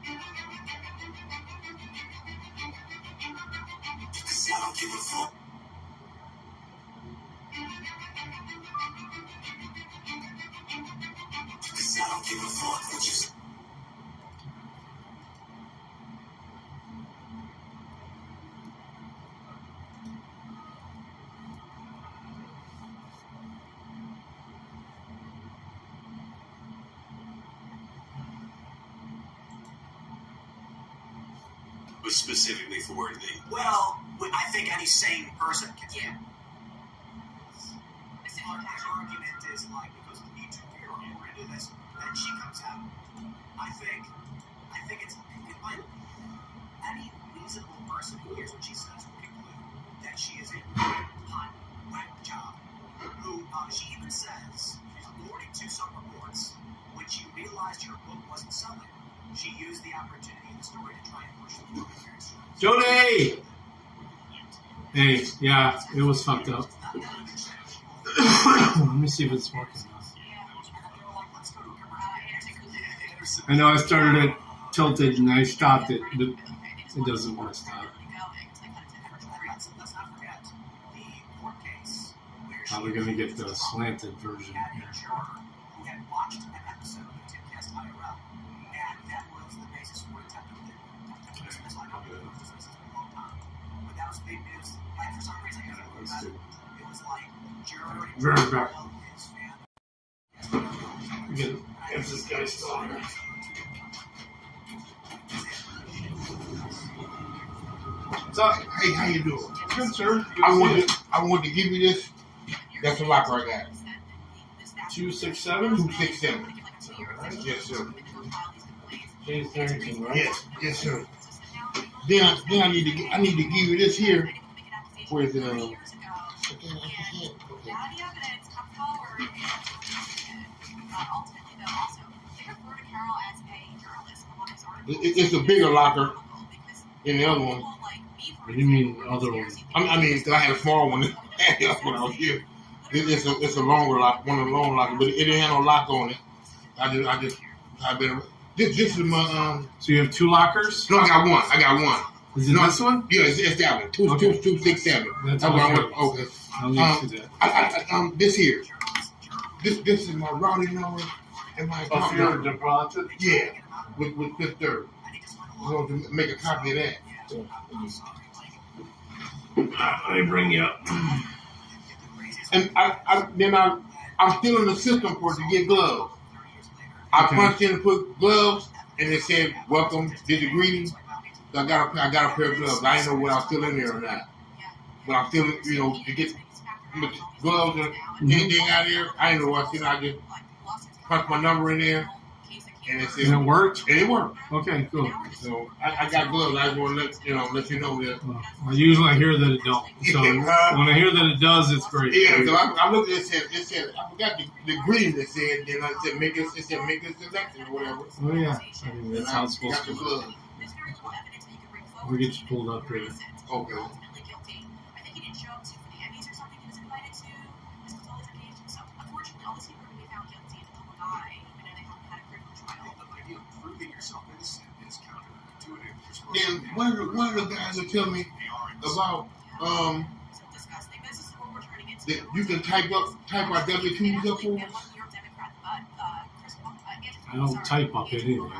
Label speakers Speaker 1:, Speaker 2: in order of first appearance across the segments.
Speaker 1: I don't give a fuck. I don't give a fuck what you say. But specifically for the...
Speaker 2: Well, I think any sane person can.
Speaker 3: Yeah.
Speaker 2: Her argument is like, because of the Me Too era we're into this, then she comes out. I think it's any reasonable person who hears what she says will conclude that she is a hot, wet job. Who she even says, according to some reports, when she realized her book wasn't selling, she used the opportunity in the story to try and push the book very strong.
Speaker 4: Jody! Hey, yeah, it was fucked up. Let me see if it's working now. I know I started it tilted and I stopped it, but it doesn't want to stop. Probably going to get the slanted version here. Very back. Get this guy started.
Speaker 5: So, hey, how you doing?
Speaker 4: Good, sir.
Speaker 5: I wanted to give you this. That's a locker I got.
Speaker 4: 267?
Speaker 5: 267. Yes, sir.
Speaker 4: James Farrington, right?
Speaker 5: Yes, sir. Then I need to give you this here. Where's the It's a bigger locker than the other one.
Speaker 4: What do you mean other one?
Speaker 5: I mean, cause I had a small one when I was here. It's a longer lock, one of the long lockers, but it didn't have no lock on it. This is my
Speaker 4: So you have two lockers?
Speaker 5: No, I got one.
Speaker 4: Is it this one?
Speaker 5: Yeah, it's that one. 267.
Speaker 4: That's
Speaker 5: okay.
Speaker 4: Okay. I'll need to do that.
Speaker 5: This here. This is my routing number and my account
Speaker 4: your
Speaker 5: number.
Speaker 4: deposit?
Speaker 5: Yeah, with Fifth Third. So to make a copy of that.
Speaker 4: Let me bring you up.
Speaker 5: And I'm still in the system for it to get gloves. I punched in to put gloves, and it said, "Welcome, did the greeting." So I got a pair of gloves. I didn't know whether I was still in there or not. But I'm still, to get gloves or anything out of there. I didn't know what I was. I just punched my number in there, and it said,
Speaker 4: and it worked.
Speaker 5: And it worked.
Speaker 4: Okay, cool.
Speaker 5: So I got gloves. I just want to let you know that.
Speaker 4: Well, usually I hear that it don't. So when I hear that it does, it's great.
Speaker 5: Yeah. So I looked at it. It said I forgot the greeting that said. Then I said make a selection or whatever.
Speaker 4: Oh yeah. I mean, that's how it's supposed to be. We'll get you pulled up here.
Speaker 5: Okay. Then one of the guys will tell me about that you can type our W-2s up for us.
Speaker 4: I don't type up anything.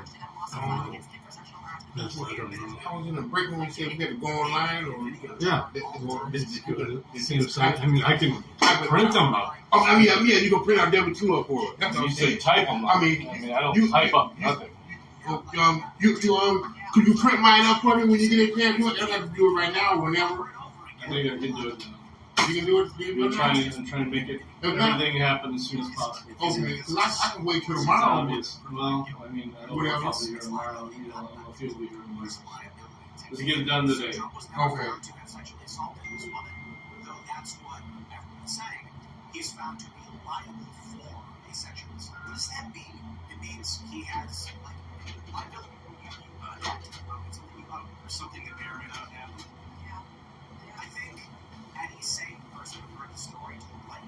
Speaker 4: That's what I don't know.
Speaker 5: I was in a break room and said we had to go online or
Speaker 4: yeah. It seems like, I mean, I can print them up.
Speaker 5: Oh, I mean, yeah, you can print our W-2 up for us. That's what
Speaker 4: You
Speaker 5: I'm
Speaker 4: say
Speaker 5: saying.
Speaker 4: type them up.
Speaker 5: I mean,
Speaker 4: I don't type up nothing.
Speaker 5: Could you print mine up for me when you get a chance? You don't have to do it right now or whenever.
Speaker 4: I think I can do it now.
Speaker 5: You can do it.
Speaker 4: I'm trying to make it everything happen as soon as possible.
Speaker 5: Okay, because I can wait till
Speaker 4: It's
Speaker 5: tomorrow.
Speaker 4: obvious. Well, I mean, I don't know if I'll be here tomorrow. I don't know if you'll be here tomorrow. Let's get it done today.
Speaker 5: Okay.
Speaker 2: He's found to be liable for a sexual assault. What does that mean? It means he has liability. Or something that may or may not happen. I think any sane person who heard the story told like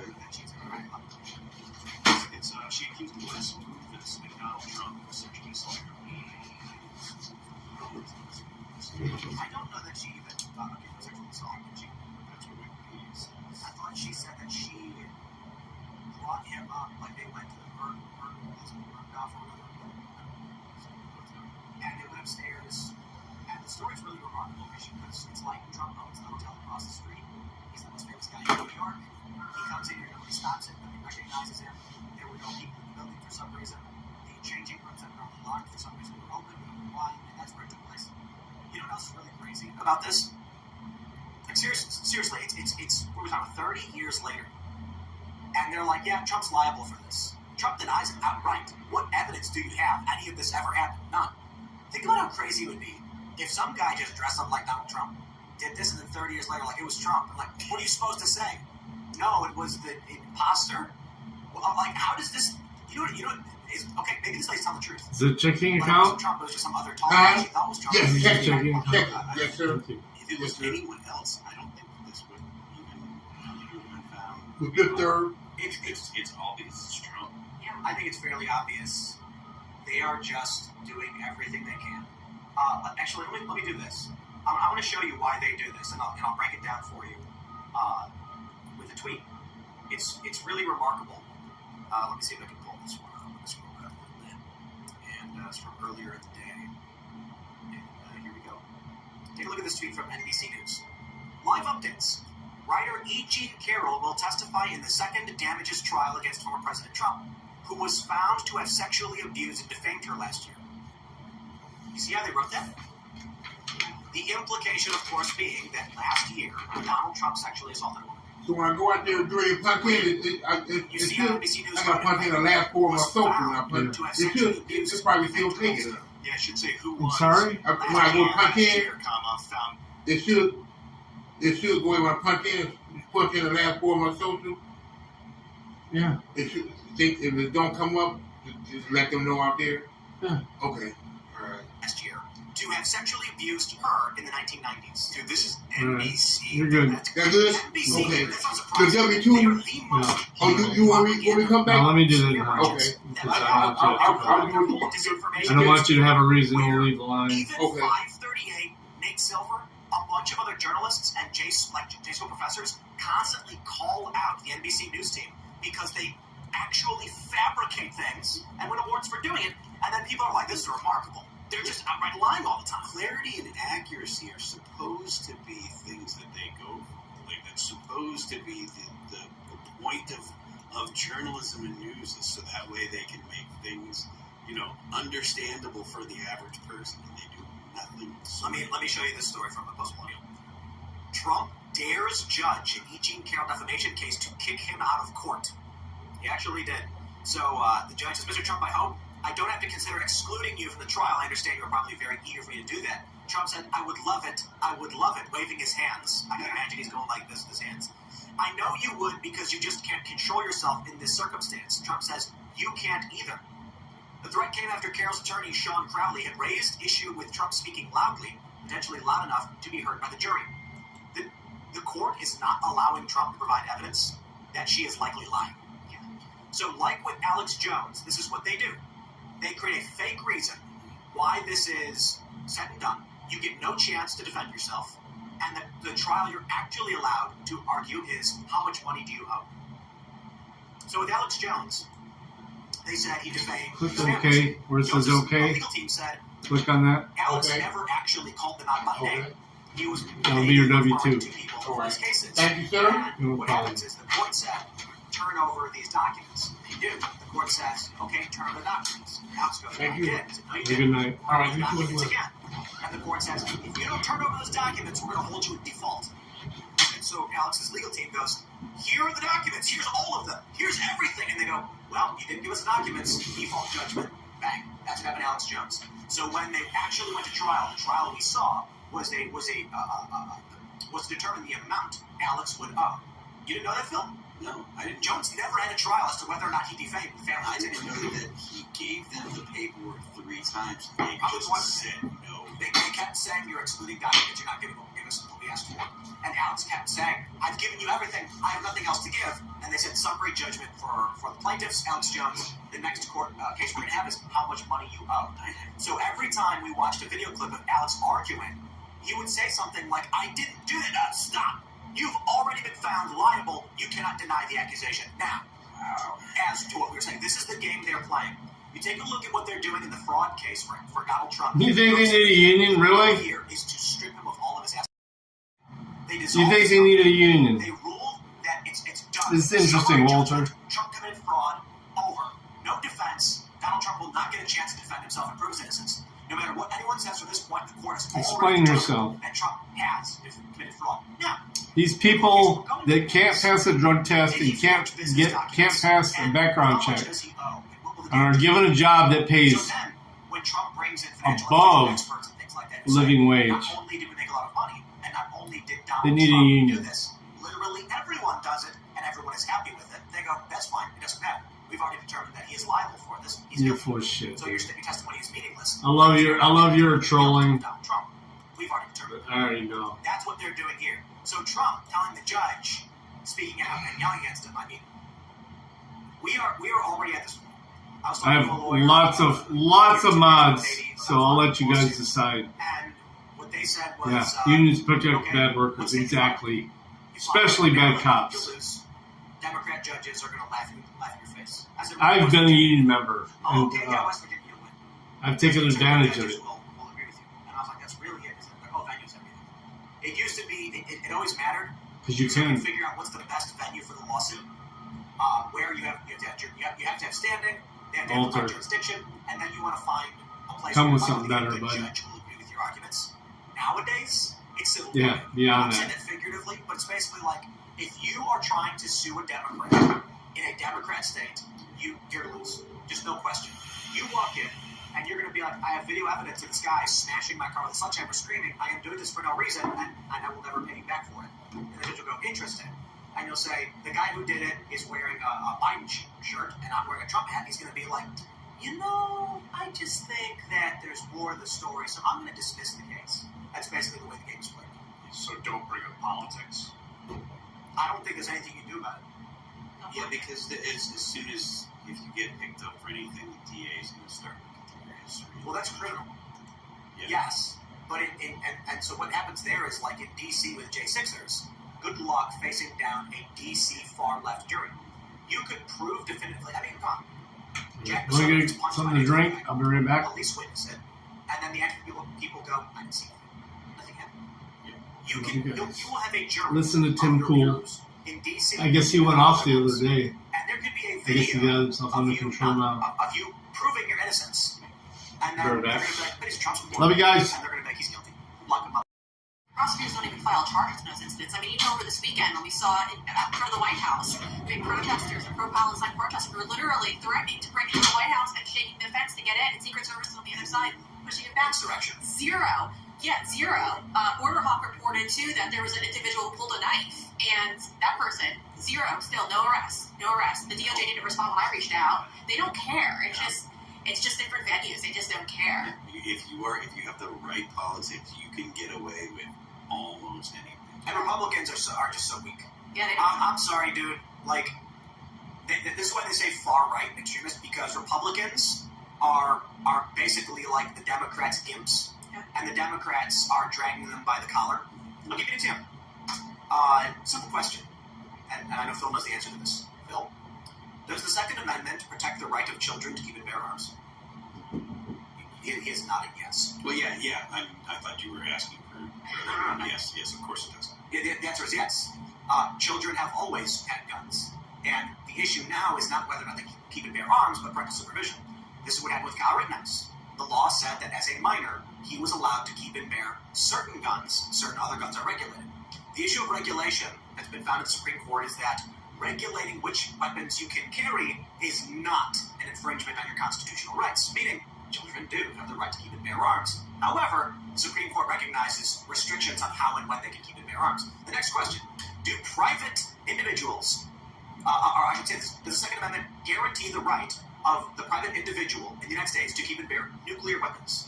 Speaker 2: that she's a it's she accused Wodens and Donald Trump of sexually assaulting her. about this? Like seriously, it's what we're talking 30 years later, and they're like, yeah, Trump's liable for this. Trump denies it outright. What evidence do you have any of this ever happened? None. Think about how crazy it would be if some guy just dressed up like Donald Trump did this, and then 30 years later, like it was Trump. Like, what are you supposed to say? No, it was the imposter. Well, I'm like, how does this? You know, okay, maybe this lady's telling the truth.
Speaker 4: Is it checking
Speaker 2: But it wasn't
Speaker 4: account?
Speaker 2: Trump, it was just some other tall guy she thought was Trump.
Speaker 5: Yes, check
Speaker 4: Checking
Speaker 5: it.
Speaker 4: account.
Speaker 5: Check it. Yes, sir.
Speaker 4: Okay.
Speaker 1: If it was anyone else, I don't think this would even been found.
Speaker 5: The good third.
Speaker 1: It's obvious it's Trump.
Speaker 2: Yeah, I think it's fairly obvious. They are just doing everything they can. Actually, let me do this. I'm going to show you why they do this, and I'll break it down for you with a tweet. It's really remarkable. Let me see if I can pull this one up. Let me scroll back a little bit. And it's from earlier in the day. And here we go. Take a look at this tweet from NBC News. Live updates. Writer E. Jean Carroll will testify in the second damages trial against former President Trump, who was found to have sexually abused and defamed her last year. You see how they wrote that? The implication, of course, being that last year, Donald Trump sexually assaulted a woman.
Speaker 5: So when I go out there during punch in,
Speaker 2: You see how NBC News
Speaker 5: I got punch in the last four of my
Speaker 2: was
Speaker 5: social when I
Speaker 2: found
Speaker 5: punch.
Speaker 2: to have
Speaker 5: It
Speaker 2: sexually
Speaker 5: should.
Speaker 2: abused
Speaker 5: It probably
Speaker 2: and
Speaker 5: still
Speaker 2: defamed
Speaker 5: taking
Speaker 2: her.
Speaker 5: it.
Speaker 1: Yeah, I should say who
Speaker 4: I'm
Speaker 1: was.
Speaker 4: sorry?
Speaker 5: When I go punch in,
Speaker 1: Here, found.
Speaker 5: it should go in when I punch in, punch in the last four of my social.
Speaker 4: Yeah.
Speaker 5: It should think if it don't come up, just let them know out there.
Speaker 4: Yeah.
Speaker 5: Okay.
Speaker 1: Alright.
Speaker 2: Last year, to have sexually abused her in the 1990s.
Speaker 1: Dude, this is
Speaker 4: Alright.
Speaker 1: NBC.
Speaker 4: You're good.
Speaker 5: That good?
Speaker 2: NBC,
Speaker 5: Okay.
Speaker 2: that's not
Speaker 5: The
Speaker 2: surprising.
Speaker 5: W2?
Speaker 2: They are the most
Speaker 5: Oh, you want me come back?
Speaker 4: Now let me do that now.
Speaker 5: Okay.
Speaker 4: Because I
Speaker 5: I'll do it.
Speaker 2: Disinformation.
Speaker 4: I don't want you to have a reason to leave the line.
Speaker 2: Even
Speaker 5: Okay.
Speaker 2: 538, Nate Silver, a bunch of other journalists and J School professors constantly call out the NBC News team because they actually fabricate things and win awards for doing it, and then people are like, this is remarkable. They're just outright lying all the time.
Speaker 1: Clarity and accuracy are supposed to be things that they go for. Like, that's supposed to be the point of journalism and news, is so that way they can make things, understandable for the average person, and they do nothing.
Speaker 2: Let me show you this story from the Post-Millennial. Trump dares judge in E. Jean Carroll defamation case to kick him out of court. He actually did. So the judge says, Mr. Trump, I hope I don't have to consider excluding you from the trial. I understand you're probably very eager for me to do that. Trump said, I would love it, waving his hands. I can imagine he's going like this with his hands. I know you would because you just can't control yourself in this circumstance. Trump says, you can't either. The threat came after Carroll's attorney, Sean Crowley, had raised issue with Trump speaking loudly, potentially loud enough to be heard by the jury. The court is not allowing Trump to provide evidence that she is likely lying. So like with Alex Jones, this is what they do. They create a fake reason why this is said and done. You get no chance to defend yourself. And the trial you're actually allowed to argue is, how much money do you owe? So with Alex Jones, they said he defamed.
Speaker 4: Click OK, where it says
Speaker 2: Jones'
Speaker 4: OK.
Speaker 2: legal team said
Speaker 4: Click on that.
Speaker 2: Alex
Speaker 5: Okay.
Speaker 2: never actually called them out by name.
Speaker 5: Okay.
Speaker 2: He was
Speaker 4: That'll be your
Speaker 2: referring
Speaker 4: W-2.
Speaker 2: to people for his cases.
Speaker 5: Thank you, sir.
Speaker 2: And
Speaker 4: No
Speaker 2: what
Speaker 4: problem.
Speaker 2: happens is the court said, turn over these documents. They do. The court says, okay, turn over the documents. Alex goes,
Speaker 5: Thank
Speaker 2: I
Speaker 5: you.
Speaker 2: did. He said, no, you
Speaker 4: Have a
Speaker 2: didn't.
Speaker 4: good night.
Speaker 5: All right, you
Speaker 2: Turn over
Speaker 5: too
Speaker 2: the
Speaker 5: as well.
Speaker 2: documents again. And the court says, if you don't turn over those documents, we're going to hold you in default. And so Alex's legal team goes, here are the documents. Here's all of them. Here's everything. And they go, well, you didn't give us the documents. Default judgment. Bang. That's what happened to Alex Jones. So when they actually went to trial, the trial we saw was to determine the amount Alex would owe. You didn't know that, Phil?
Speaker 1: No, I didn't.
Speaker 2: Jones never had a trial as to whether or not he defamed the family.
Speaker 1: I didn't know that he gave them the paperwork 3 times. And they
Speaker 2: Probably
Speaker 1: just
Speaker 2: once.
Speaker 1: said no.
Speaker 2: They kept saying, you're excluding documents, you're not giving us what we asked for. And Alex kept saying, I've given you everything, I have nothing else to give. And they said summary judgment for the plaintiffs, Alex Jones. The next court case we're going to have is how much money you owe. So every time we watched a video clip of Alex arguing, he would say something like, I didn't do that. Stop. You've already been found liable. You cannot deny the accusation. Now, as to what we were saying, this is the game they're playing. You take a look at what they're doing in the fraud case for Donald Trump.
Speaker 4: You think they need a union, really?
Speaker 2: Here is to strip him of all of his assets. They
Speaker 4: You think they need a union?
Speaker 2: They ruled that it's done.
Speaker 4: This is interesting,
Speaker 2: Summary
Speaker 4: Walter.
Speaker 2: judgment. Trump committed fraud. Over. No defense. Donald Trump will not get a chance to defend himself and prove his innocence. No matter what anyone says from this point, the court has
Speaker 4: Explain yourself.
Speaker 2: And Trump has committed fraud. Now,
Speaker 4: these people that can't pass a drug test and can't pass a background check and are given a job that pays above living wage.
Speaker 2: Not only did we make a lot of money, and not only did Donald
Speaker 4: They need a
Speaker 2: Trump
Speaker 4: union.
Speaker 2: do this, literally everyone does it, and everyone is happy with it. They go, that's fine, it doesn't matter. We've already determined that he is liable for this. He's
Speaker 4: You're
Speaker 2: guilty.
Speaker 4: full of shit.
Speaker 2: So your testimony is meaningless.
Speaker 4: I love your trolling.
Speaker 2: Donald Trump. We've already determined.
Speaker 4: I already know.
Speaker 2: That's what they're doing here. So Trump telling the judge, speaking out and yelling against him. I mean, we are already at this point.
Speaker 4: I have lots of mods, so I'll let you guys decide.
Speaker 2: And what they said was,
Speaker 4: Yeah, unions protect bad workers, exactly. Especially bad cops.
Speaker 2: Democrat judges are going to laugh in your face.
Speaker 4: I've been a union member, and
Speaker 2: Okay, yeah, West Virginia will win.
Speaker 4: I've taken advantage of it.
Speaker 2: We'll agree with you. And I was like, that's really it. Like, oh, venue's everything. It used to be, it always mattered.
Speaker 4: Because you
Speaker 2: So you
Speaker 4: can.
Speaker 2: can figure out what's the best venue for the lawsuit. Where you have to have standing, they have to have
Speaker 4: Alter.
Speaker 2: jurisdiction, and then you want to find a place
Speaker 4: Come
Speaker 2: where
Speaker 4: with something
Speaker 2: the
Speaker 4: better, buddy.
Speaker 2: judge will agree with your arguments. Nowadays, it's civil
Speaker 4: Yeah,
Speaker 2: court.
Speaker 4: beyond
Speaker 2: I'm saying
Speaker 4: that.
Speaker 2: that figuratively, but it's basically like if you are trying to sue a Democrat in a Democrat state, you're to lose. Just no question. You walk in, and you're going to be like, I have video evidence of this guy smashing my car with a sledgehammer, screaming, I am doing this for no reason, and I will never pay you back for it. And the judge will go, interesting. And you'll say, the guy who did it is wearing a Biden shirt, and I'm wearing a Trump hat. He's going to be like, I just think that there's more to the story, so I'm going to dismiss the case. That's basically the way the game's played.
Speaker 1: So don't bring up politics.
Speaker 2: I don't think there's anything you can do about it.
Speaker 1: Yeah, because as soon as if you get picked up for anything, the DA is going to start looking through your history.
Speaker 2: Well, that's criminal.
Speaker 1: Yeah.
Speaker 2: Yes. But and so what happens there is like in D.C. with J6ers, good luck facing down a D.C. far-left jury. You could prove definitively, I mean, come on. Jack
Speaker 4: Want to
Speaker 2: Posobiec
Speaker 4: get
Speaker 2: punched
Speaker 4: something
Speaker 2: by
Speaker 4: to
Speaker 2: a
Speaker 4: drink?
Speaker 2: guy.
Speaker 4: I'll be right back.
Speaker 2: Police witness it. And then the actual people go, I didn't see anything. Nothing happened. You will have a jury.
Speaker 4: Listen to
Speaker 2: of
Speaker 4: Tim
Speaker 2: your
Speaker 4: Pool.
Speaker 2: peers in D.C.
Speaker 4: I guess he went off the other day.
Speaker 2: And there could be a
Speaker 4: I guess he
Speaker 2: video
Speaker 4: got himself under control now.
Speaker 2: of you proving your innocence. And then
Speaker 4: Very
Speaker 2: they're
Speaker 4: back.
Speaker 2: going to be like, but he's Trump's
Speaker 4: Love you guys.
Speaker 2: And they're going to be like, he's guilty. Lock him up.
Speaker 3: Prosecutors don't even file charges in those incidents. I mean, even over this weekend when we saw in front of the White House, big protesters and pro-Palestine protesters were literally threatening to break into the White House and shaking the fence to get in, and Secret Service on the other side pushing it back.
Speaker 2: Insurrection.
Speaker 3: Zero. Yeah, zero. Border Hawk reported, too, that there was an individual who pulled a knife, and that person, zero, still, no arrest. No arrest. The DOJ didn't respond when I reached out. They don't care. It's just different venues. They just don't care.
Speaker 1: If you have the right politics, you can get away with almost anything.
Speaker 2: And Republicans are just so weak.
Speaker 3: Yeah, they
Speaker 2: I'm sorry, dude. Like, this is why they say far-right extremists, because Republicans are basically like the Democrats' imps, and the Democrats are dragging them by the collar. I'll give you an example. Simple question, and I know Phil knows the answer to this. Phil, does the Second Amendment protect the right of children to keep and bear arms? He is nodding yes.
Speaker 1: Well, yeah. I thought you were asking for yes, of course it does.
Speaker 2: Yeah, the answer is yes. Children have always had guns. And the issue now is not whether or not they keep and bear arms, but parental supervision. This is what happened with Kyle Rittenhouse. The law said that as a minor, he was allowed to keep and bear certain guns. Certain other guns are regulated. The issue of regulation that's been found in the Supreme Court is that regulating which weapons you can carry is not an infringement on your constitutional rights, meaning children do have the right to keep and bear arms. However, the Supreme Court recognizes restrictions on how and when they can keep and bear arms. The next question, do private individuals, or I should say this, does the Second Amendment guarantee the right of the private individual in the United States to keep and bear nuclear weapons?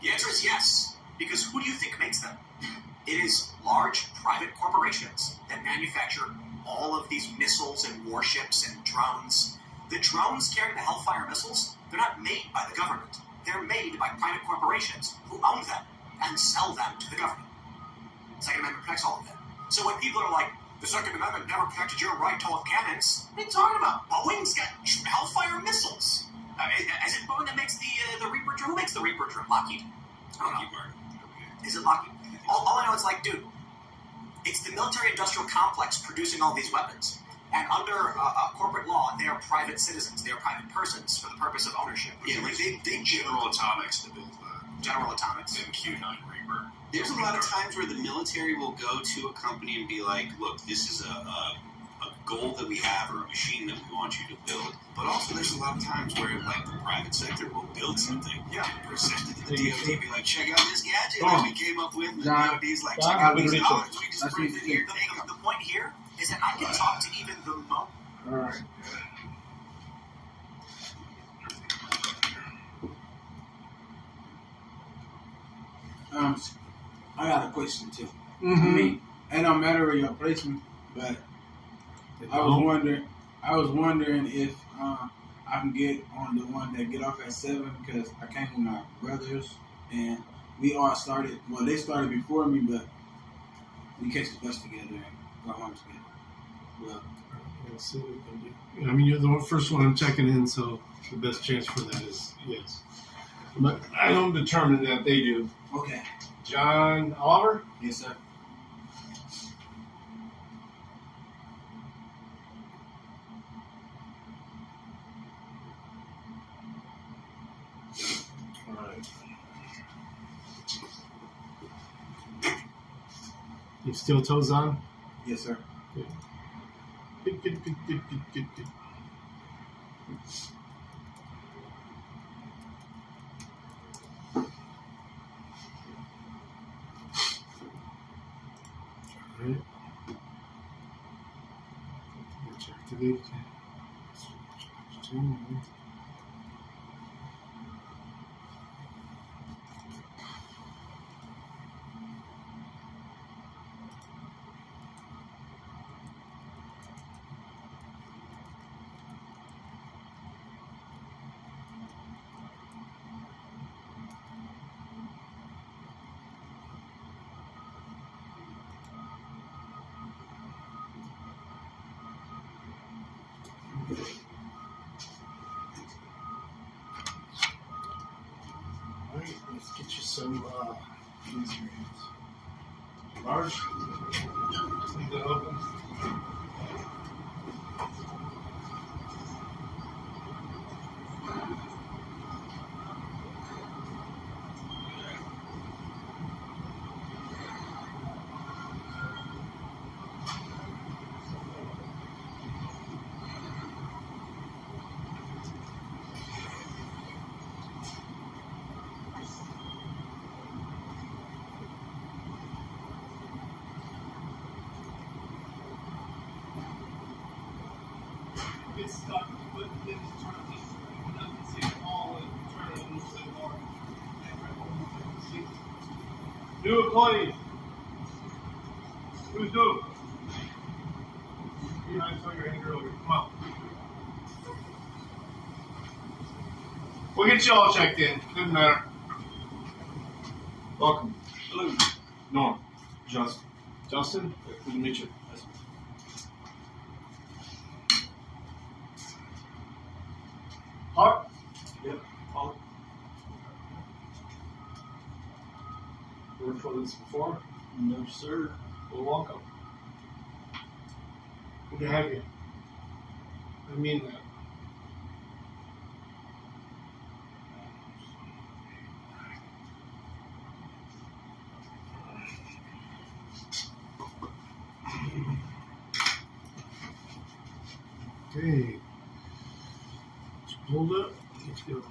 Speaker 2: The answer is yes, because who do you think makes them? It is large private corporations that manufacture all of these missiles and warships and drones. The drones carrying the Hellfire missiles, they're not made by the government. They're made by private corporations who own them and sell them to the government. The Second Amendment protects all of that. So when people are like, the Second Amendment never protected your right to hold cannons, what are you talking about? Boeing's got Hellfire missiles. Is it Boeing that makes the Reaper drone? Who makes the Reaper drone? Lockheed? I don't know. Is it Lockheed? All I know is like, dude, it's the military-industrial complex producing all these weapons. And under corporate law, they are private citizens. They are private persons for the purpose of ownership.
Speaker 1: Yeah, like they General Atomics to build
Speaker 2: General Atomics.
Speaker 1: and Q9 Reaper. There's a lot of times where the military will go to a company and be like, look, this is a goal that we have or a machine that we want you to build. But also there's a lot of times where like the private sector will build something, present it to the DOD, be like, check out this gadget that we came up with, and the DOD's like, check out these dollars, we just printed here, take them.
Speaker 2: The point here is that I can talk to even the most.
Speaker 5: Alright.
Speaker 6: I got a question too.
Speaker 4: Mm-hmm.
Speaker 6: I mean, it don't matter where your placement, but I was wondering if I can get on the one that get off at 7 because I came with my brothers and we all started. Well, they started before me, but we catch the bus together and go home together. Well,
Speaker 4: Let's see what we can do. I mean, you're the first one I'm checking in, so the best chance for that is yes. But I don't determine that they do.
Speaker 6: okay.
Speaker 4: John Oliver?
Speaker 6: Yes, sir.
Speaker 4: All right. You still toes on?
Speaker 6: Yes, sir.
Speaker 4: Good. All right. Let's activate. Alright, let's get you some ingredients. Large. Leave that open. Get stuck, but then just turn this up and see it all and turn it a little bit more. New employees. Who's new? I saw your hand earlier. Come on. We'll get you all checked in. Doesn't matter. Welcome. Hello. Norm. Justin. Justin? Good to meet you. Hart? Yep. Hart. Worked for this before?
Speaker 6: No, sir.
Speaker 4: Well, welcome. Good to have you. I mean that. Okay. Hold up. Let's go. All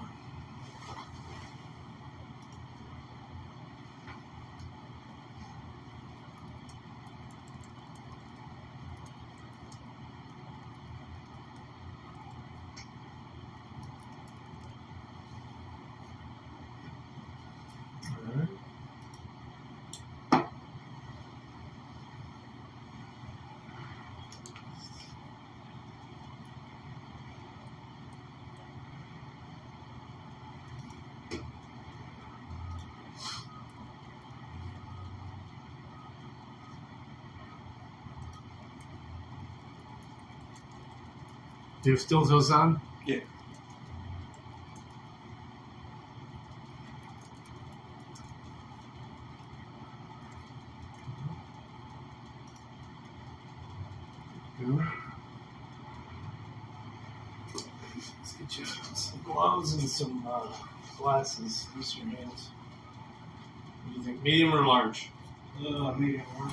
Speaker 4: right. Do you have still those on?
Speaker 6: Yeah.
Speaker 4: Yeah. get you some gloves and some glasses. Use your hands. What do you think? Medium or large?
Speaker 6: Medium one.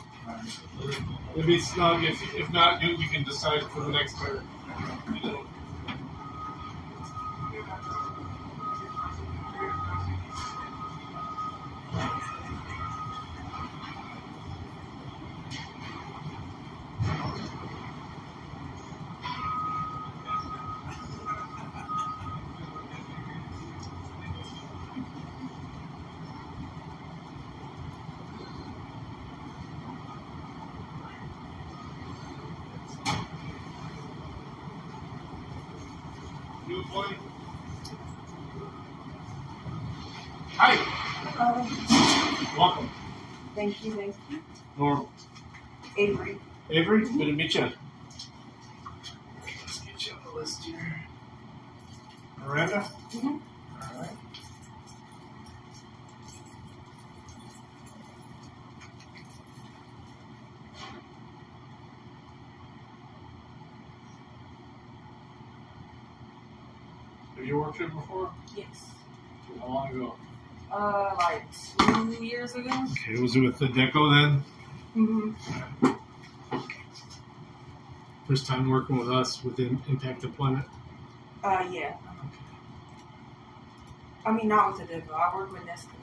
Speaker 4: It'd be snug. If not, you can decide for the next pair. You know. Hi. Welcome.
Speaker 7: Thank you.
Speaker 4: Norm.
Speaker 7: Avery.
Speaker 4: Avery, good to meet you. Let's get you on the list here. Miranda?
Speaker 7: Mm-hmm.
Speaker 4: All right. Have you worked here before?
Speaker 7: Yes.
Speaker 4: How long ago?
Speaker 7: Like 2 years ago.
Speaker 4: Okay, was it with the Deco then?
Speaker 7: Mm-hmm.
Speaker 4: First time working with us within Impact Employment?
Speaker 7: Yeah. I mean, not with the Deco. I work with Nesco.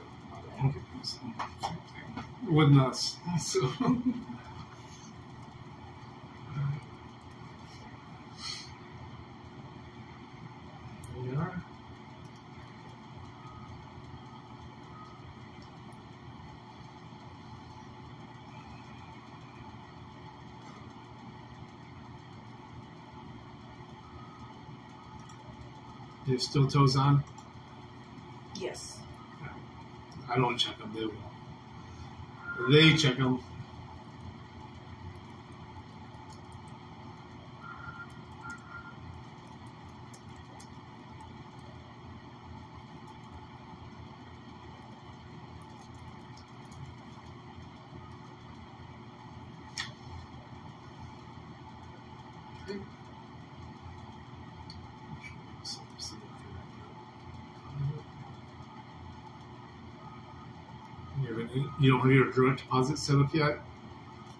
Speaker 4: Okay. With us. So. There you are. You have steel toes on?
Speaker 7: Yes.
Speaker 4: I don't check them. They will. They check them. You don't have your direct deposit set up yet?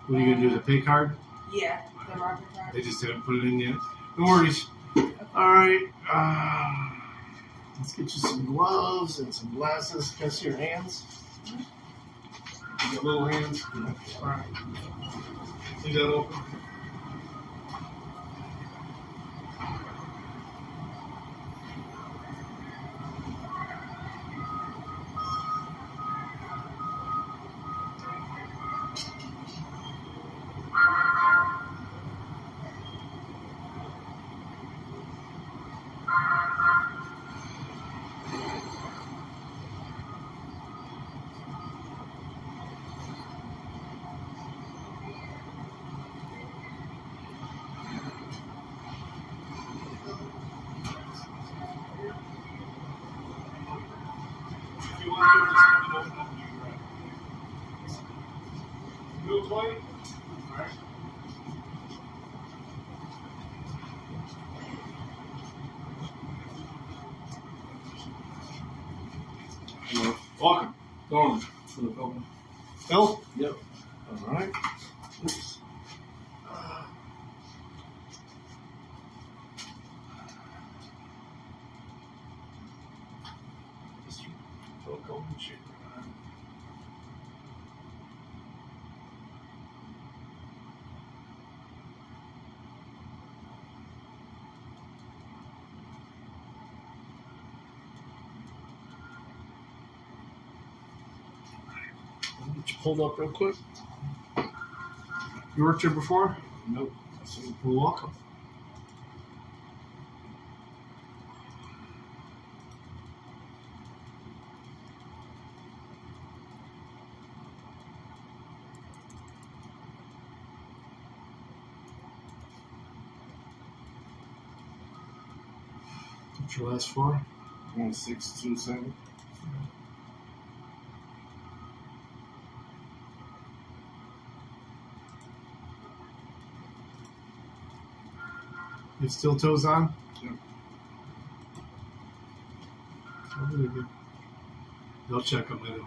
Speaker 4: What are you going to do, the pay card?
Speaker 7: Yeah. The Robert card.
Speaker 4: They just haven't put it in yet. No worries. All right. Let's get you some gloves and some glasses. Can I see your hands? You got little hands? All right. Leave that open. If you want to, just let me know when you're ready. You do it, Dwight? All right. Hello. Welcome.
Speaker 6: Going for the open.
Speaker 4: Phil?
Speaker 6: Yep.
Speaker 4: All right. Oops. Phil Golden Shaker. Get you pulled up real quick. You worked here before?
Speaker 6: Nope.
Speaker 4: So well, welcome. What's your last four?
Speaker 6: 1627.
Speaker 4: You have steel toes on?
Speaker 6: Yep.
Speaker 4: really good. They'll check them. I don't.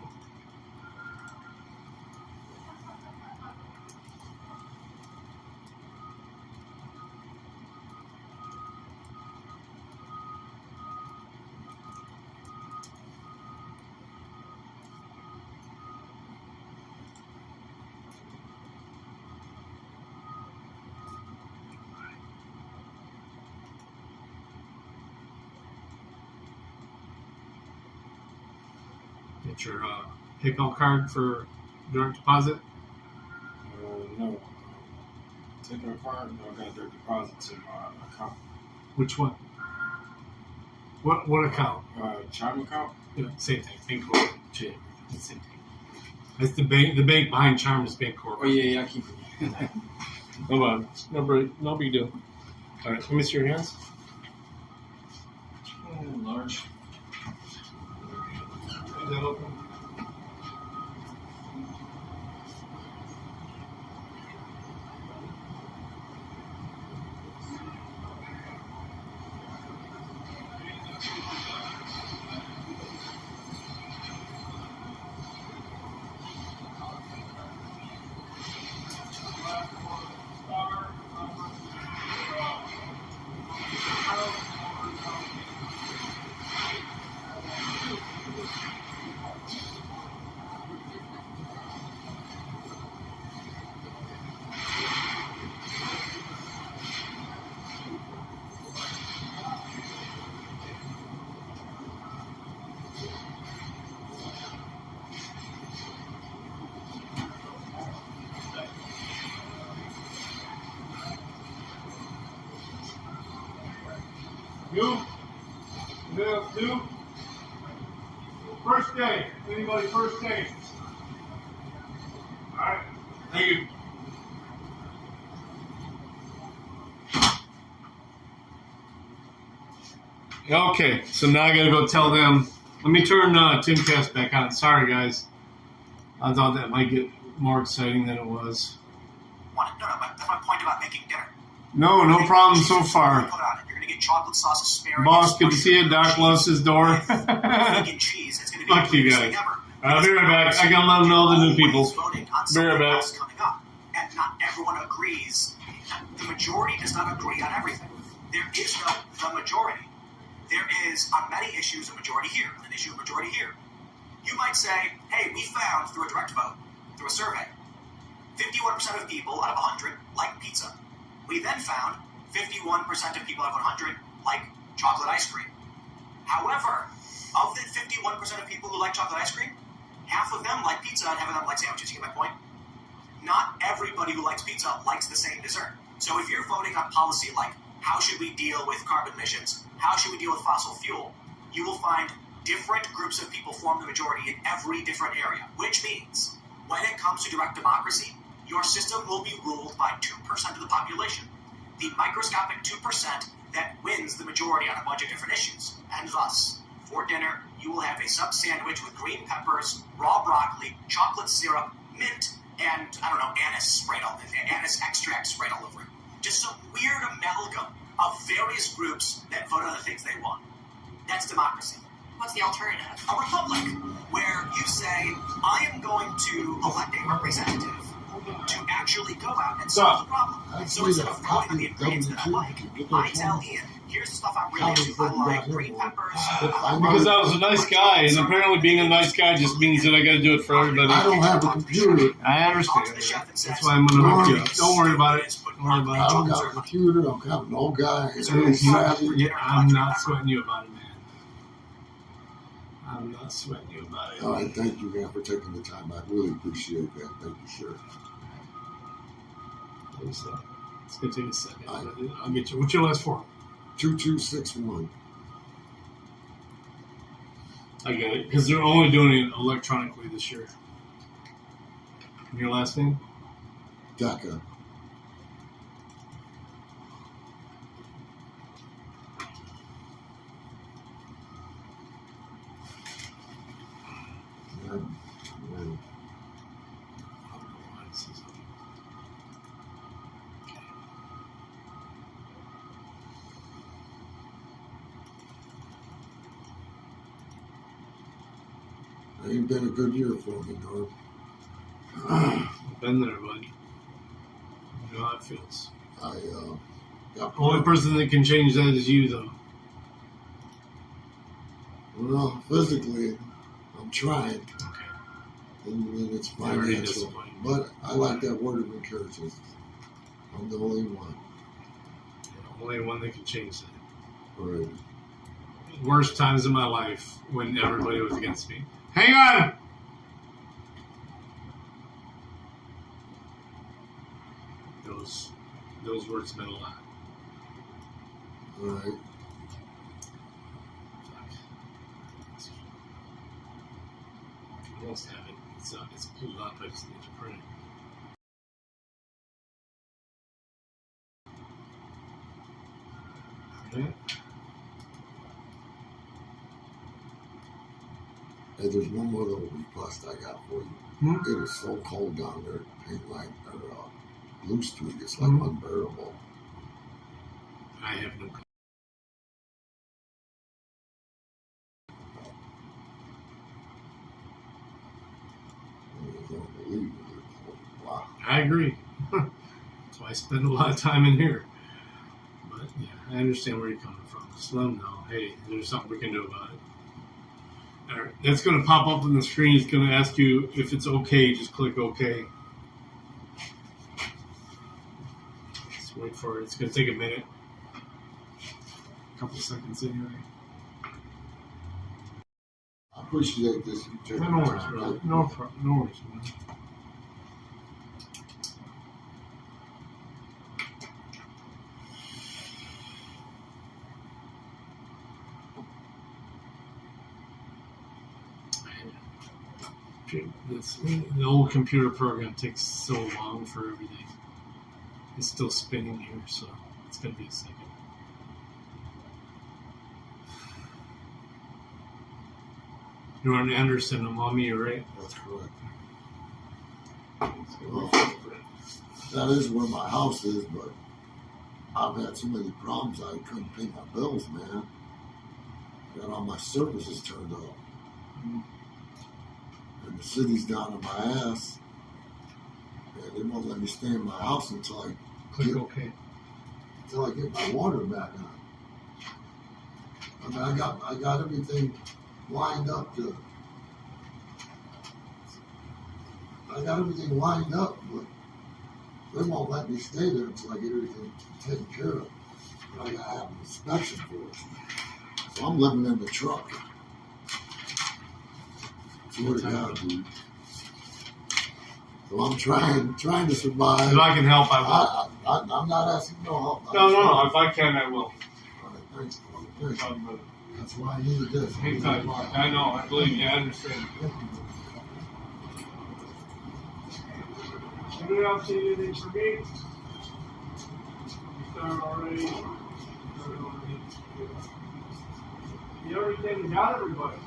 Speaker 4: Get your PayPal card for direct deposit.
Speaker 6: No. Take our card. No, I got direct deposit to my account.
Speaker 4: Which one? What account?
Speaker 6: Chime account.
Speaker 4: Yeah, same thing. Bancorp. Same thing. That's the bank. The bank behind Charm is Bancorp.
Speaker 6: Oh yeah, I keep forgetting.
Speaker 4: No big deal. All right, let me see your hands.
Speaker 6: Large.
Speaker 4: Is that open? New? First day. Anybody first day? All right. Thank you. Okay, so now I gotta go tell them. Let me turn Timcast back on. Sorry, guys. I thought that might get more exciting than it was.
Speaker 2: No, that's my point about making dinner.
Speaker 4: No problem so far.
Speaker 2: Put on it. You're gonna get chocolate sauce, asparagus.
Speaker 4: Boss, good to see you. Doc loves his door.
Speaker 2: Vegan cheese. It's gonna be
Speaker 4: Fuck
Speaker 2: the
Speaker 4: you
Speaker 2: greatest
Speaker 4: guys.
Speaker 2: thing ever.
Speaker 4: I'll be right back. I gotta let them know the new people.
Speaker 2: Voting on
Speaker 4: Be right
Speaker 2: something
Speaker 4: back.
Speaker 2: else coming up, and not everyone agrees. The majority does not agree on everything. There is no the majority. There is on many issues a majority here, an issue a majority here. You might say, hey, we found through a direct vote, through a survey, 51% of people out of 100 like pizza. We then found 51% of people out of 100 like chocolate ice cream. However, of the 51% of people who like chocolate ice cream, half of them like pizza and half of them like sandwiches. You get my point? Not everybody who likes pizza likes the same dessert. So if you're voting on policy like how should we deal with carbon emissions, how should we deal with fossil fuel, you will find different groups of people form the majority in every different area, which means when it comes to direct democracy, your system will be ruled by 2% of the population, the microscopic 2% that wins the majority on a bunch of different issues. And thus, for dinner, you will have a sub sandwich with green peppers, raw broccoli, chocolate syrup, mint, and, I don't know, anise extract sprayed all over it. Just some weird amalgam of various groups that vote on the things they want. That's democracy.
Speaker 3: What's the alternative?
Speaker 2: A republic, where you say, I am going to elect a representative to actually go out and solve the problem. So instead of throwing in the ingredients that I like, I tell Ian, here's the stuff I'm really into. I like green peppers.
Speaker 4: Because I was a nice guy, and apparently being a nice guy just means that I gotta do it for everybody.
Speaker 5: I don't have a computer.
Speaker 4: I understand. That's why I'm gonna hook you up. Don't worry about it. Don't worry about
Speaker 5: I
Speaker 4: it.
Speaker 5: don't got a computer. I don't have no guy.
Speaker 4: I'm not sweating you about it, man. I'm not sweating you about it.
Speaker 5: All right, thank you, man, for taking the time. I really appreciate that. Thank you, sir.
Speaker 4: It's gonna take a second. I'll get you. What's your last four?
Speaker 5: 2261.
Speaker 4: I get it, because they're only doing it electronically this year. And your last name?
Speaker 5: DACA.
Speaker 8: Ain't been a good year for me, Norm.
Speaker 4: Been there, bud. You know how it feels.
Speaker 8: I got
Speaker 4: Only person that can change that is you, though.
Speaker 8: well, physically, I'm trying,
Speaker 4: Okay.
Speaker 8: and it's
Speaker 4: Already
Speaker 8: financial.
Speaker 4: disappointed.
Speaker 8: But I like that word of encouragement. I'm the only one.
Speaker 4: Only one that can change that.
Speaker 8: Right.
Speaker 4: Worst times in my life when everybody was against me. Hang on! Those words meant a lot.
Speaker 8: Right.
Speaker 4: I almost have it. It's pulled up. I just need to print it. Okay.
Speaker 8: Hey, there's one more little request I got for you. It is so cold down there at Paint Line or Blue Street. It's like unbearable.
Speaker 4: I have no.
Speaker 8: It's unbelievable. Wow.
Speaker 4: I agree. That's why I spend a lot of time in here. But yeah, I understand where you're coming from. Just let them know, hey, there's something we can do about it. All right, that's going to pop up on the screen. It's going to ask you if it's okay. Just click OK. Just wait for it. It's going to take a minute. A couple seconds anyway.
Speaker 8: I appreciate this. You taking
Speaker 4: No
Speaker 8: the
Speaker 4: worries,
Speaker 8: time.
Speaker 4: brother. No worries, man. The old computer program takes so long for everything. It's still spinning here, so it's going to be a second. You're on Anderson, I'm on me, right?
Speaker 8: That's correct. Well, that is where my house is, but I've had so many problems I couldn't pay my bills, man. Got all my services turned off. And the city's down on my ass. And they won't let me stay in my house until
Speaker 4: Click OK.
Speaker 8: I get my water back on. I mean, I got everything lined up to. I got everything lined up, but they won't let me stay there until I get everything taken care of. But I gotta have an inspection for it. So I'm living in the truck. Swear to God, dude. So I'm trying to survive.
Speaker 4: If I can help, I will.
Speaker 8: I'm not asking no help.
Speaker 4: No. If I can, I will.
Speaker 8: All right, thanks, brother. That's why I needed this.
Speaker 4: Hang tight, Mark. I know. I believe you. I understand. Anybody else need anything for me? You started already. You already taken out everybody.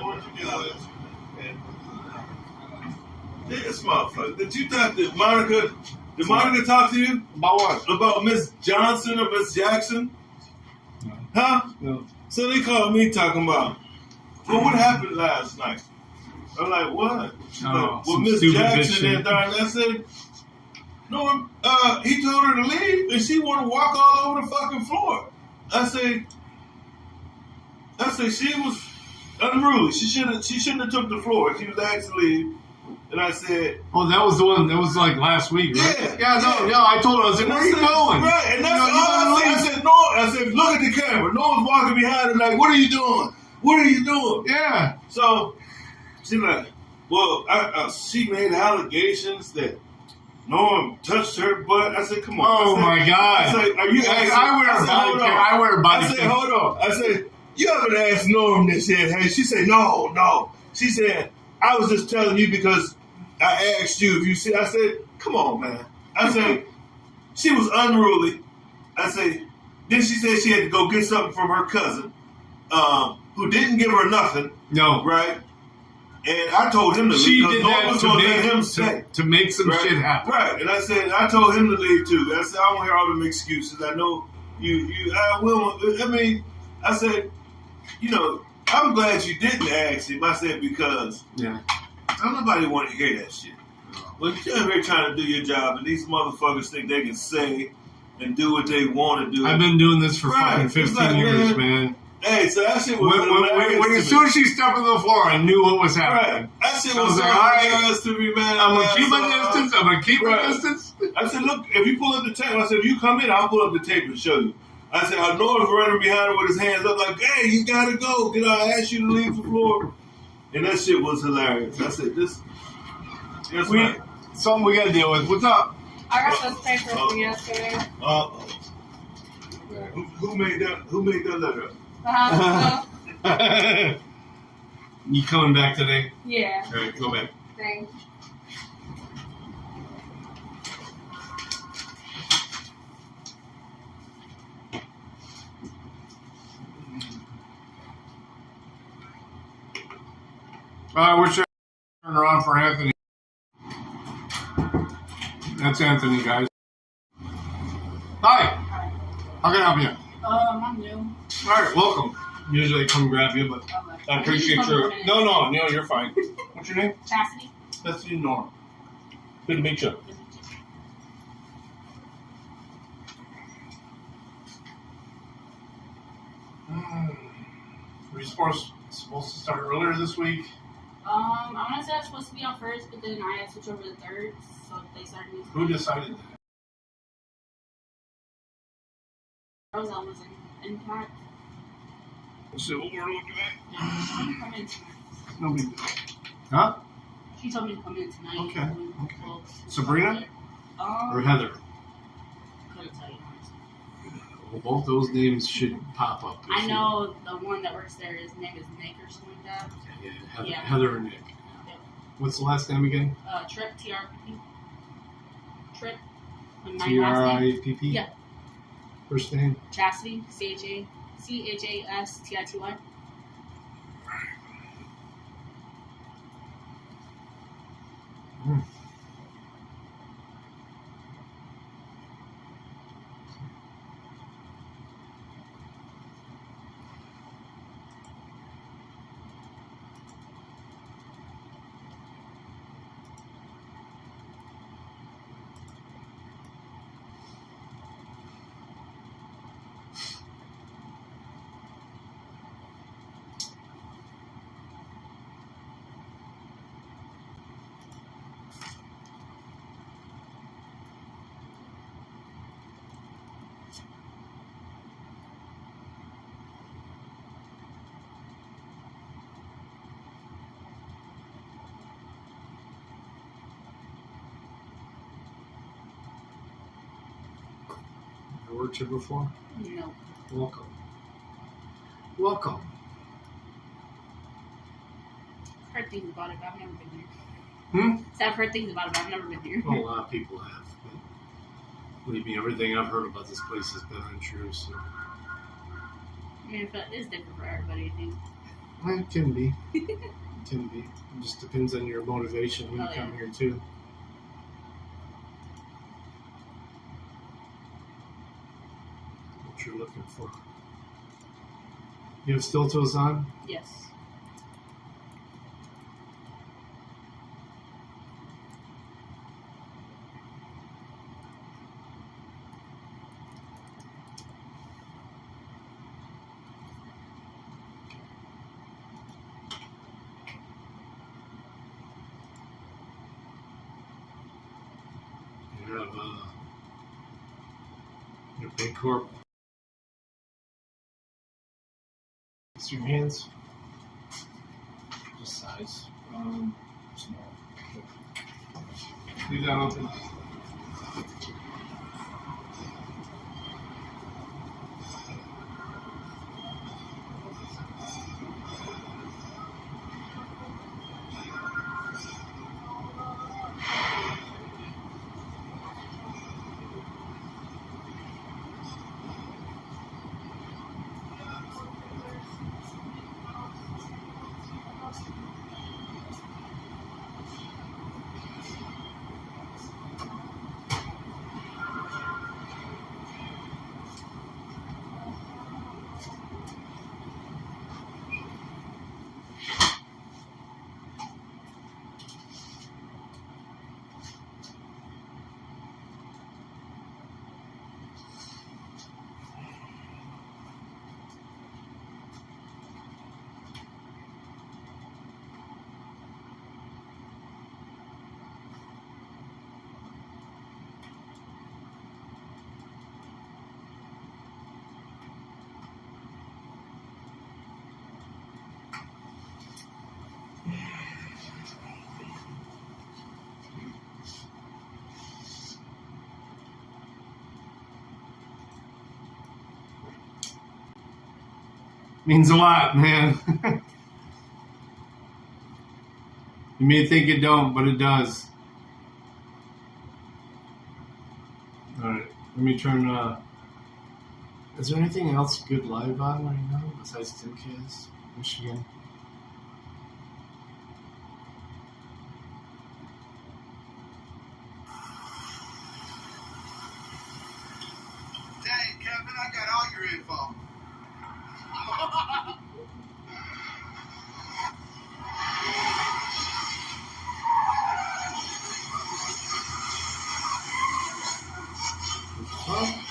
Speaker 9: What you doing? This motherfucker. Did you talk to Monica? Did Monica talk to you?
Speaker 4: About what?
Speaker 9: About Miss Johnson or Miss Jackson?
Speaker 4: No.
Speaker 9: Huh?
Speaker 4: No.
Speaker 9: So they called me talking about, well, what happened last night? I'm like, what? She's like, well, Miss Jackson and darn, I said, no, he told her to leave and she want to walk all over the fucking floor. I said, she was unruly. She shouldn't have took the floor. She was asked to leave. And I said,
Speaker 4: oh, that was the one that was like last week, right? Yeah, I told her, I said, where are you going?
Speaker 9: Right, and that's all I said. I said, look at the camera. No one's walking behind her like, what are you doing? What are you doing?
Speaker 4: Yeah.
Speaker 9: So she's like, well, she made allegations that no one touched her butt. I said, come on.
Speaker 4: Oh, my God.
Speaker 9: I said, are you asking?
Speaker 4: I wear a body
Speaker 9: I said, hold on. I said, you haven't asked Norm this yet, hey? She said, no. She said, I was just telling you because I asked you if you see. I said, come on, man. I said, she was unruly. I said, then she said she had to go get something from her cousin, who didn't give her nothing.
Speaker 4: No.
Speaker 9: Right? And I told him to leave.
Speaker 4: She did that to make some
Speaker 9: right?
Speaker 4: shit happen.
Speaker 9: Right. And I said, I told him to leave too. I said, I don't hear all them excuses. I know I will. I mean, I said, I'm glad you didn't ask him. I said, because don't nobody want to hear that shit. When you're here trying to do your job and these motherfuckers think they can say and do what they want to do.
Speaker 4: I've been doing this for fucking 15 years, man.
Speaker 9: Hey, so that shit was
Speaker 4: when as soon as she stepped on the floor, I knew what was happening.
Speaker 9: Right. That shit was hilarious to me, man.
Speaker 4: I'm going to keep my distance. I'm going to keep my distance.
Speaker 9: I said, look, if you pull up the tape, I said, if you come in, I'll pull up the tape and show you. I said, I know he's running behind her with his hands up like, hey, you got to go. I asked you to leave the floor. And that shit was hilarious. I said,
Speaker 4: something we got to deal with. What's up?
Speaker 7: I got those papers from yesterday.
Speaker 9: Who made that letter?
Speaker 7: The hospital.
Speaker 4: You coming back today?
Speaker 7: Yeah.
Speaker 4: All right, go back.
Speaker 7: Thanks.
Speaker 4: We're turning around for Anthony. That's Anthony, guys. Hi. How can I help you?
Speaker 7: I'm new.
Speaker 4: All right, welcome. Usually I come grab you, but I appreciate your... No, you're fine. What's your name?
Speaker 7: Chastity.
Speaker 4: That's you, Norm. Good to meet you. Were you supposed to start earlier this week?
Speaker 10: I want to say I was supposed to be on first, but then I had to switch over to third, so they started me.
Speaker 4: Who decided that?
Speaker 10: Roselle was in impact.
Speaker 4: So what we're looking at?
Speaker 10: Yeah, she told me to come in tonight.
Speaker 4: No big deal. Huh?
Speaker 10: She told me to come in tonight.
Speaker 4: Okay.
Speaker 10: Well,
Speaker 4: Sabrina? Or Heather?
Speaker 10: Couldn't tell you honestly.
Speaker 4: Well, both those names should pop up.
Speaker 10: I know the one that works there, his name is Nick or something like that.
Speaker 4: Yeah, Heather and Nick.
Speaker 10: Yep.
Speaker 4: What's the last name again?
Speaker 10: Tripp, T-R-P-P. Tripp.
Speaker 4: T-R-I-P-P?
Speaker 10: Yeah.
Speaker 4: First name?
Speaker 10: Chastity, C-H-A-S-T-I-T-Y.
Speaker 4: Ever worked here before?
Speaker 10: No.
Speaker 4: Welcome. Welcome.
Speaker 10: I've heard things about it, but I've never been here. So I've heard things about it, but I've never been here.
Speaker 4: Well, a lot of people have. But believe me, everything I've heard about this place has been untrue. So
Speaker 10: I mean, but it's different for everybody, I think.
Speaker 4: It can be. It can be. It just depends on your motivation when you come here too. What you're looking for. You have steel toes on?
Speaker 10: Yes.
Speaker 4: You have your big corp. It's your hands. Just size. Small. Leave that open. Means a lot, man. You may think it don't, but it does. Alright, let me turn, is there anything else good live on right now besides Timcast, Michigan?
Speaker 2: Dang, Kevin, I got all your info.
Speaker 4: Huh?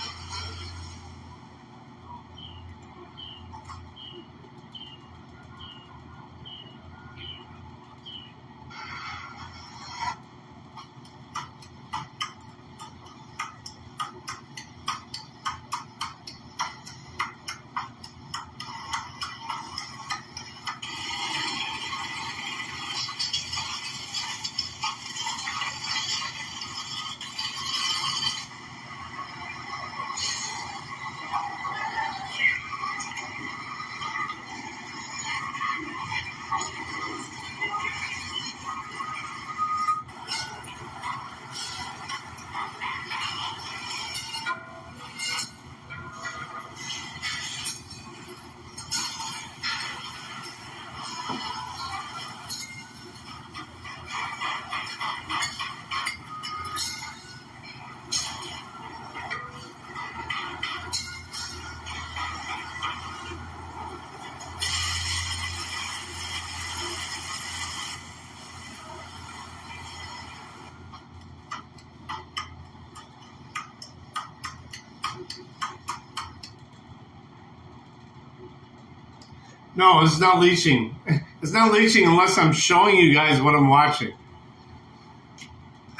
Speaker 4: No, it's not leaching. It's not leaching unless I'm showing you guys what I'm watching.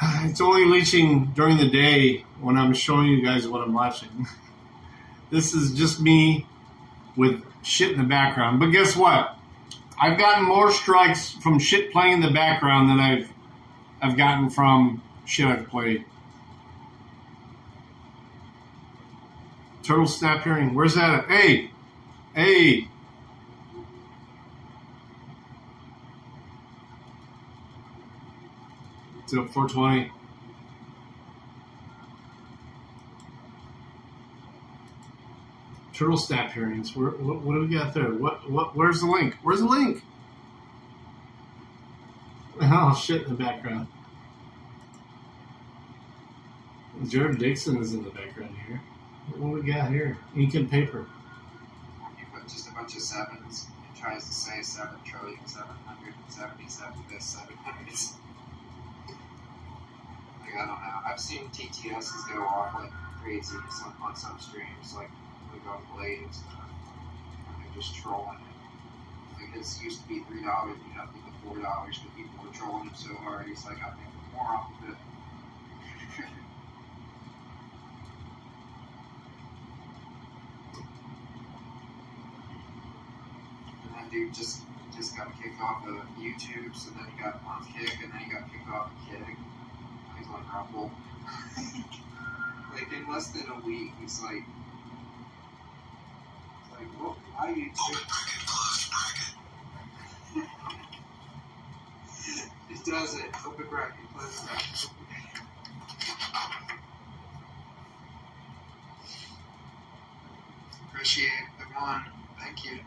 Speaker 4: It's only leaching during the day when I'm showing you guys what I'm watching. This is just me with shit in the background. But guess what? I've gotten more strikes from shit playing in the background than I've gotten from shit I've played. Turtle snap hearing. Where's that? Hey! Hey! It's up 420. Turtle Snap hearings. What do we got there? Where's the link? Where's the link? Oh, shit in the background. Jared Dixon is in the background here. What do we got here? Ink and paper.
Speaker 2: You put just a bunch of sevens. It tries to say 7,777 this 700s. Like, I don't know. I've seen TTSs go off like crazy on some streams, like we go Blade and stuff. And they're just trolling it. Like, this used to be $3, you know, the $4 because people were trolling him so hard. He's like, I make more off of it. Dude just got kicked off of YouTube, so then he got on Kick, and then he got kicked off of Kick. He's on Rumble. Like, in less than a week, he's like, well, why YouTube? It does it. Open bracket, close bracket. Appreciate the one. Thank you.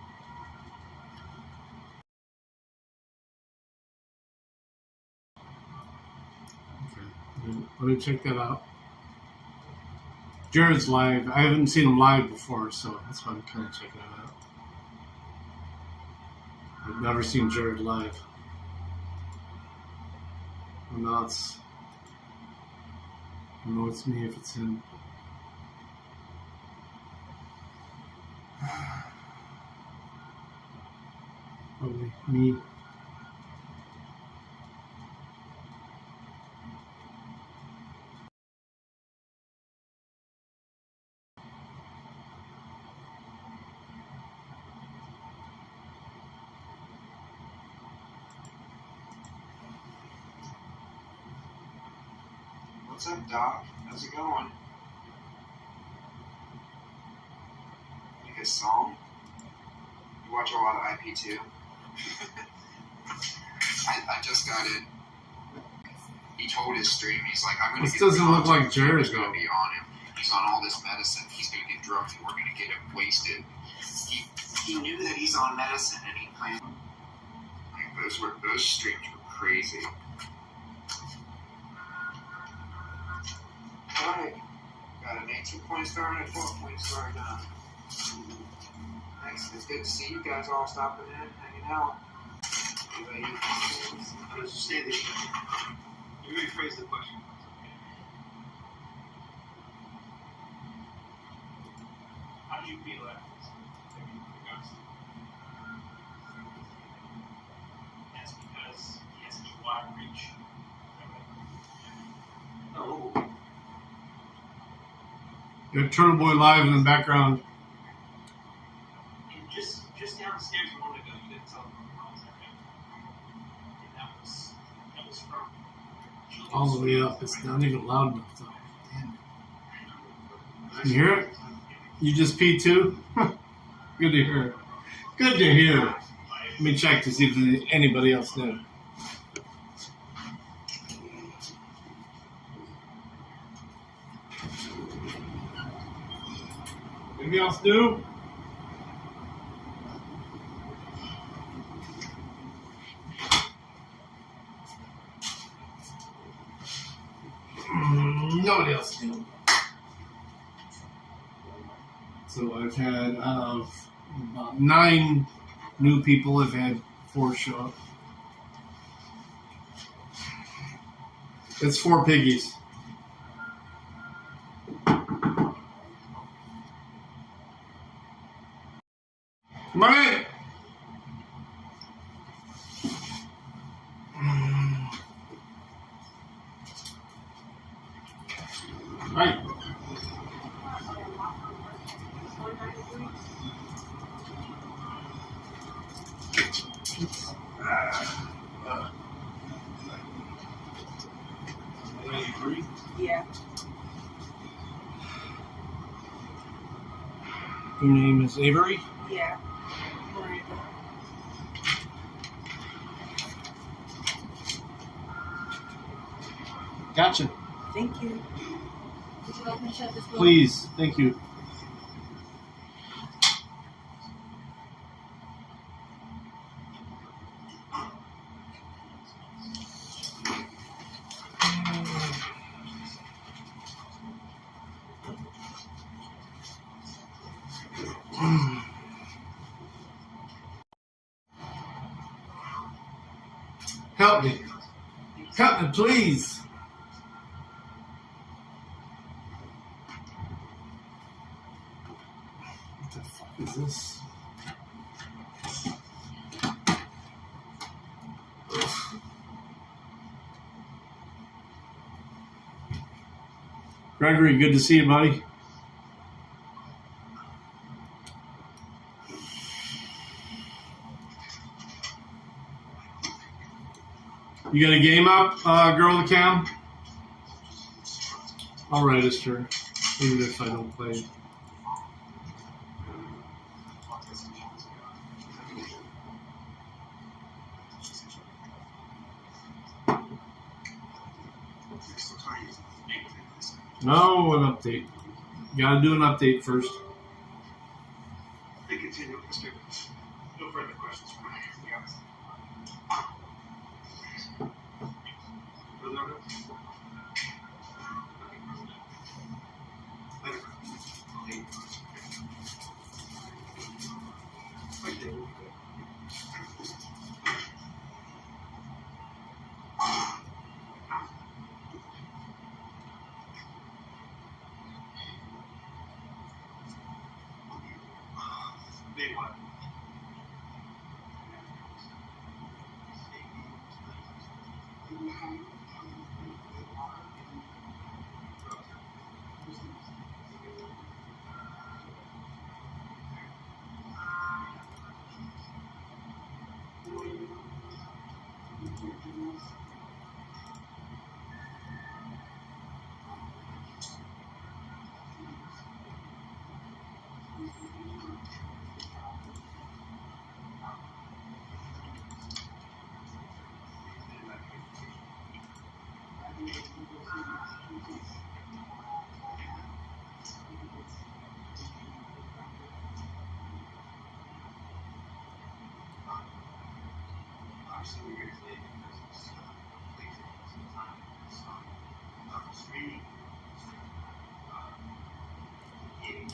Speaker 4: Let me check that out. Jared's live. I haven't seen him live before, so that's why I'm kind of checking it out. I've never seen Jared live. And now it's... I know it's me if it's him. Probably me.
Speaker 2: What's up, Doc? How's it going? Make a song? You watch a lot of IP2? I just got it. He told his stream, he's like, I'm going to
Speaker 4: This
Speaker 2: get
Speaker 4: doesn't look like Jared,
Speaker 2: is going to be on him. He's on all this medicine. He's going to get drunk and we're going to get him wasted. He knew that he's on medicine and he planned. Like, those streams were crazy. Alright, got an 18-point star and a 12-point star done. Nice. It's good to see you guys all stopping in, hanging out.
Speaker 1: Understand this. You rephrase the question. How do you feel after this? That's because he has such a wide reach. Oh.
Speaker 4: You have Turtle Boy live in the background.
Speaker 1: And just downstairs a moment ago, you didn't tell them where I was at. And that was from
Speaker 4: All the way up. It's not even loud enough though. Damn it. You hear it? You just peed too? Good to hear. Good to hear. Let me check to see if anybody else knew. Anybody else do? Nobody else do. So I've had out of about 9 new people, I've had 4 show up. It's 4 piggies. Come on in. Right.
Speaker 7: Yeah.
Speaker 4: Your name is Avery?
Speaker 7: Yeah. Right.
Speaker 4: Gotcha.
Speaker 7: Thank you. Would you like me to shut this door?
Speaker 4: Please. Thank you. Help me. Help me, please. What the fuck is this? Gregory, good to see you, buddy. You got a game up, girl to cam? I'll register, even if I don't play it. No, an update. You gotta do an update first.
Speaker 2: They continue, Mr. No further questions from me. Big one.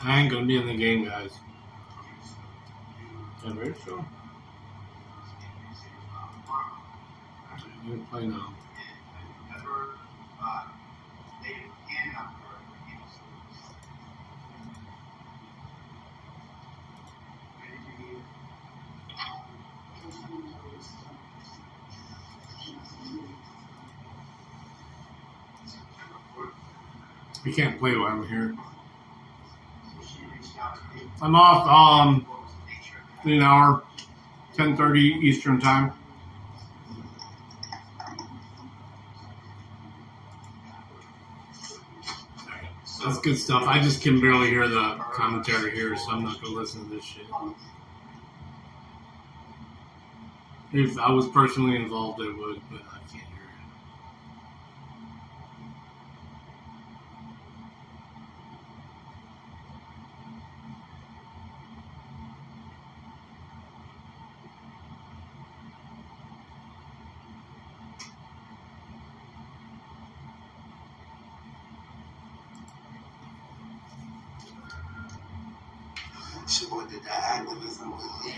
Speaker 4: I ain't gonna be in the game, guys. I'm very sure. I'm gonna play now. We can't play while I'm here. I'm off in an hour, 10:30 Eastern time. That's good stuff. I just can barely hear the commentary here, so I'm not going to listen to this shit. If I was personally involved, I would, but I can't hear it.
Speaker 2: Your boy did that activism with the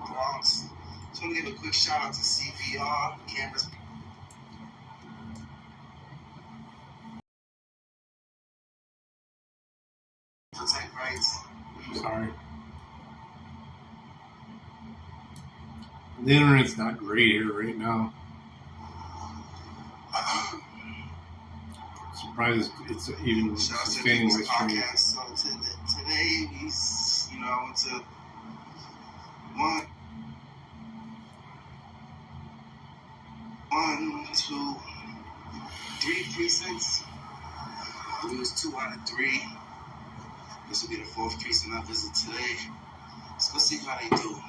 Speaker 2: Bronx. Just want to give a quick shout out to CPR, campus. Protect rights.
Speaker 4: Sorry. The internet's not great here right now. Surprised it's even sustaining my stream.
Speaker 2: So today, I went to one, two, three precincts. We was 2 out of 3. This will be the 4th precinct I visit today. Let's go see how they do.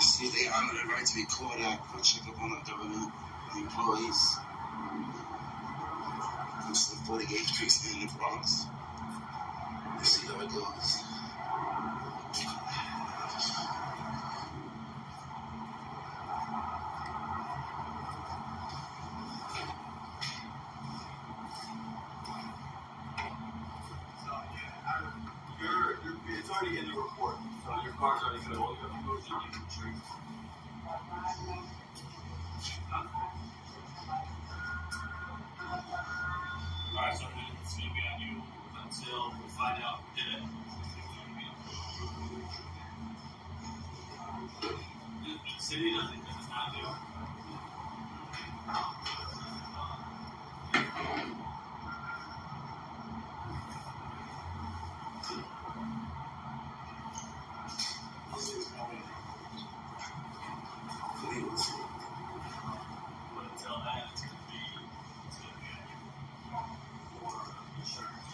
Speaker 2: See if they honor the right to be called out. Go check up on the government employees. This is the 48th precinct in the Bronx. Let's see how it goes.
Speaker 11: It's already in the report, so your car's already going to go to the tree.
Speaker 1: Alright, so it's going to be on you until we find out that the city doesn't it's not due. But until then, it's going to be insurance.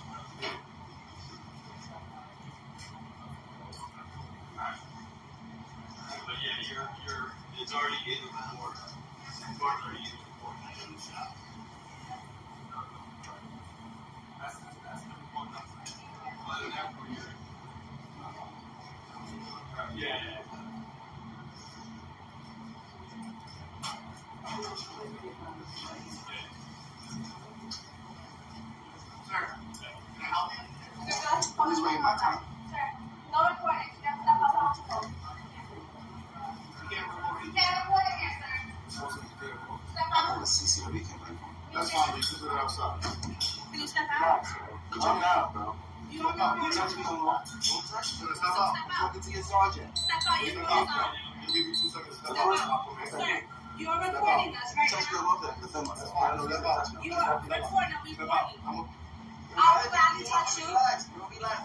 Speaker 1: But yeah, it's already in the report. It's already in the report. I know the shop. That's the point. Other than that, for your yeah.
Speaker 2: Sir, can I help you? I'm just waiting my time.
Speaker 11: No recording. You have to step outside to go.
Speaker 2: You can't record
Speaker 11: You
Speaker 2: it.
Speaker 11: can't record it here, sir.
Speaker 2: It's supposed to be fair.
Speaker 11: Step
Speaker 2: I know
Speaker 11: out.
Speaker 2: the CCTV can't record.
Speaker 11: That's fine.
Speaker 2: You put it outside.
Speaker 11: Can you step out?
Speaker 2: I'm out, bro.
Speaker 11: You are
Speaker 2: No, you
Speaker 11: recording.
Speaker 2: touch me on the line. Don't touch me. Step out. I'm talking to your sergeant.
Speaker 11: Step out. You're recording us.
Speaker 2: I'll give you 2 seconds.
Speaker 11: Step out. Sir, you are recording us right
Speaker 2: Touch me
Speaker 11: now.
Speaker 2: above that. Defend myself. I know step out.
Speaker 11: You are recording us.
Speaker 2: Step out.
Speaker 11: Recording. I'll gladly touch you.
Speaker 2: Relax, bro. Relax.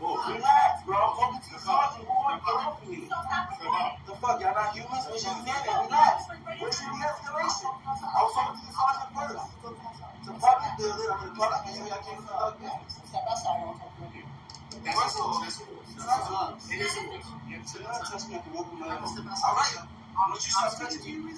Speaker 2: Relax, bro. I'm talking to the sergeant. Who are you helping me?
Speaker 11: So stop recording.
Speaker 2: The fuck? Y'all not humans? We should be getting it. Relax. Where's the de-escalation? I was talking to the sergeant first. It's a public building. I'm in the public area. I can't fuck that.
Speaker 11: Step outside. I'll talk to you.
Speaker 2: That's all. It is. You're not touching me. I can open my. All right. But you stop touching me.